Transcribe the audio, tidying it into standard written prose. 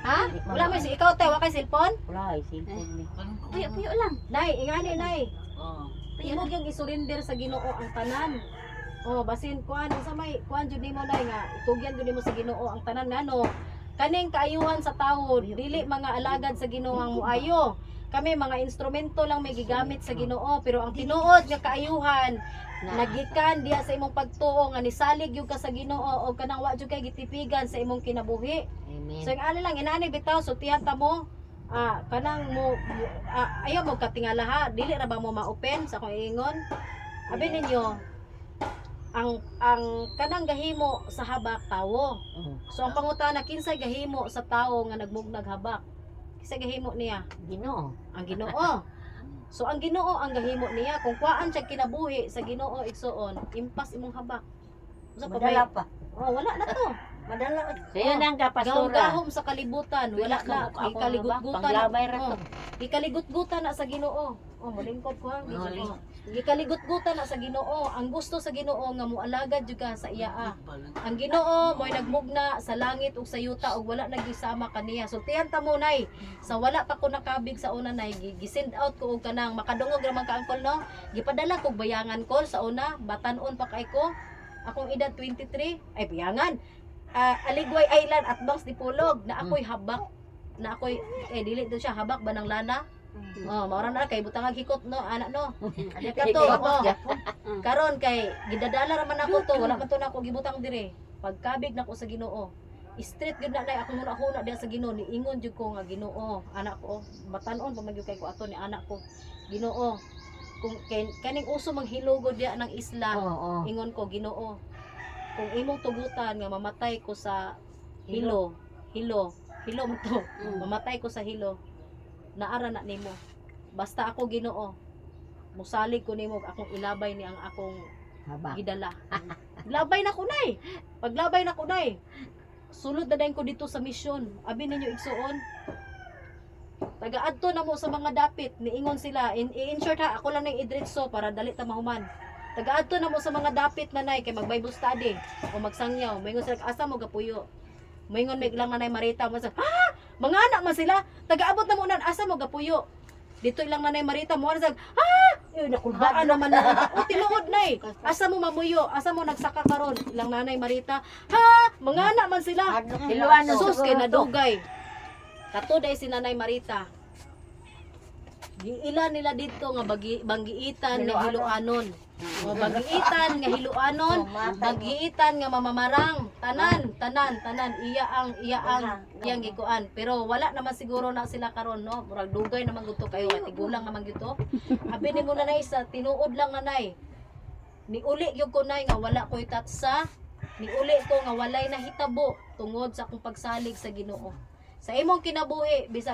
Ha? Wala may ikaw tay wa kay cellphone? Wala, cellphone ni. Puyo lang. Nay, ingani nay. Oo. Imo yung isurrender sa Ginoo ang tanan. Oh, basin kuan sa may kuan jud nimo nay nga itugyan jud nimo sa Ginoo ang tanan ngano. Kaning kaayuhan sa tawo, dili mga alagad sa Ginoo ang muayo. Kami mga instrumento lang may gigamit sa Ginoo, pero ang tinuod nga kaayuhan nagikan diha sa imong pagtuo nga nisalig yung ka sa Ginoo o kanang wa jud kay gitipigan sa imong kinabuhi. Amen. So ang lang inani bitaw so tiyata mo kanang mo ayaw mo katingala ha, dili ra ba mo ma-open sa akong ingon. Abi ninyo ang kanang gahimo sa habak tawo. So ang pangutana kinsay gahimo sa tawo nga nagmugnag habak? Kinsay gahimo niya? Ginoo. Ang Ginoo. So ang Ginoo ang gahimo niya kung kuan siya kinabuhi sa Ginoo igsuon, impas imong habak. Usa pa Madala ba? pa. Oh, wala na to. Madala. Kaya nang kapastura. Gahom sa kalibutan, wala na ikaligut-gutan. Panglabay ra to. Ikaligut-gutan na sa Ginoo. Oh, malingkod ko ang Ginoo. Ikaligut-gutan na sa Ginoo. Ang gusto sa Ginoo nga moalagad jud ka sa iya. Ang Ginoo mo'y nagmugna sa langit ug sa yuta ug wala nagisama kaniya. So tiyan ta mo nay, sa wala pa ko nakabig sa una nay, gi-send out ko og kanang makadungog ra man ka angkol no. Gipadala kog bayangan call sa una, batan-on pa kay ko. Akong edad 23, ay bayangan. Aligway Island at Bangs Dipolog na ako'y habak. Na ako'y dili do siya habak ba ng lana. Oh, maura na kay butang hikot no, anak no. Nya kato, karon kay gidadala ra man ako to, wala man to nako gibutang dire. Pagkabig nako sa Ginoo. Street gyud na nay akong una diha sa Ginoo, niingon jud ko nga Ginoo, anak ko, batan-on pa man gyud kay ko ato ni anak ko. Ginoo, kung kaning uso manghilugod diha ng isla, ingon ko Ginoo. Kung imong tugutan nga mamatay ko sa hilo mo to. Mamatay ko sa hilo. Naara na nimo. Basta ako Ginoo, musalig ko nimo akong ilabay ni ang akong Habak. gidala. Labay na ko nay. Paglabay na ko nay. Sulod na dayon ko dito sa misyon. Abi ninyo igsuon. Taga-adto na mo sa mga dapit, niingon sila. In-short ha, ako lang nang idritso para dali ta mahuman. Taga-adto na mo sa mga dapit na nay kay mag-Bible study o magsangyaw. Moingon sila asa mo gapuyo. Moingon may ilang nanay Marita mo sa mga anak man sila. Taga-abot na mo nan asa mo gapuyo. Dito ilang nanay Marita mo sa nakulbaan naman na. O tinuod nay. Asa mo mamuyo? Asa mo nagsaka karon? Ilang nanay Marita. Mga anak man sila. Sus kay nadugay. Katuday si Nanay Marita. Giila nila dito nga banggiitan nga hiluanon. O banggiitan nga hiluanon, banggiitan nga mamamarang, tanan iya ang gikuan. Pero wala naman siguro na sila karon no. Murag dugay naman gusto kayo nga tigulang naman gito. Abi nimo nanay sa tinuod lang nanay. Niuli gyud ko nay nga wala koy tatsa. Niuli ko nga walay nahitabo tungod sa akong pagsalig sa Ginoo. Sa imong kinabuhi bisag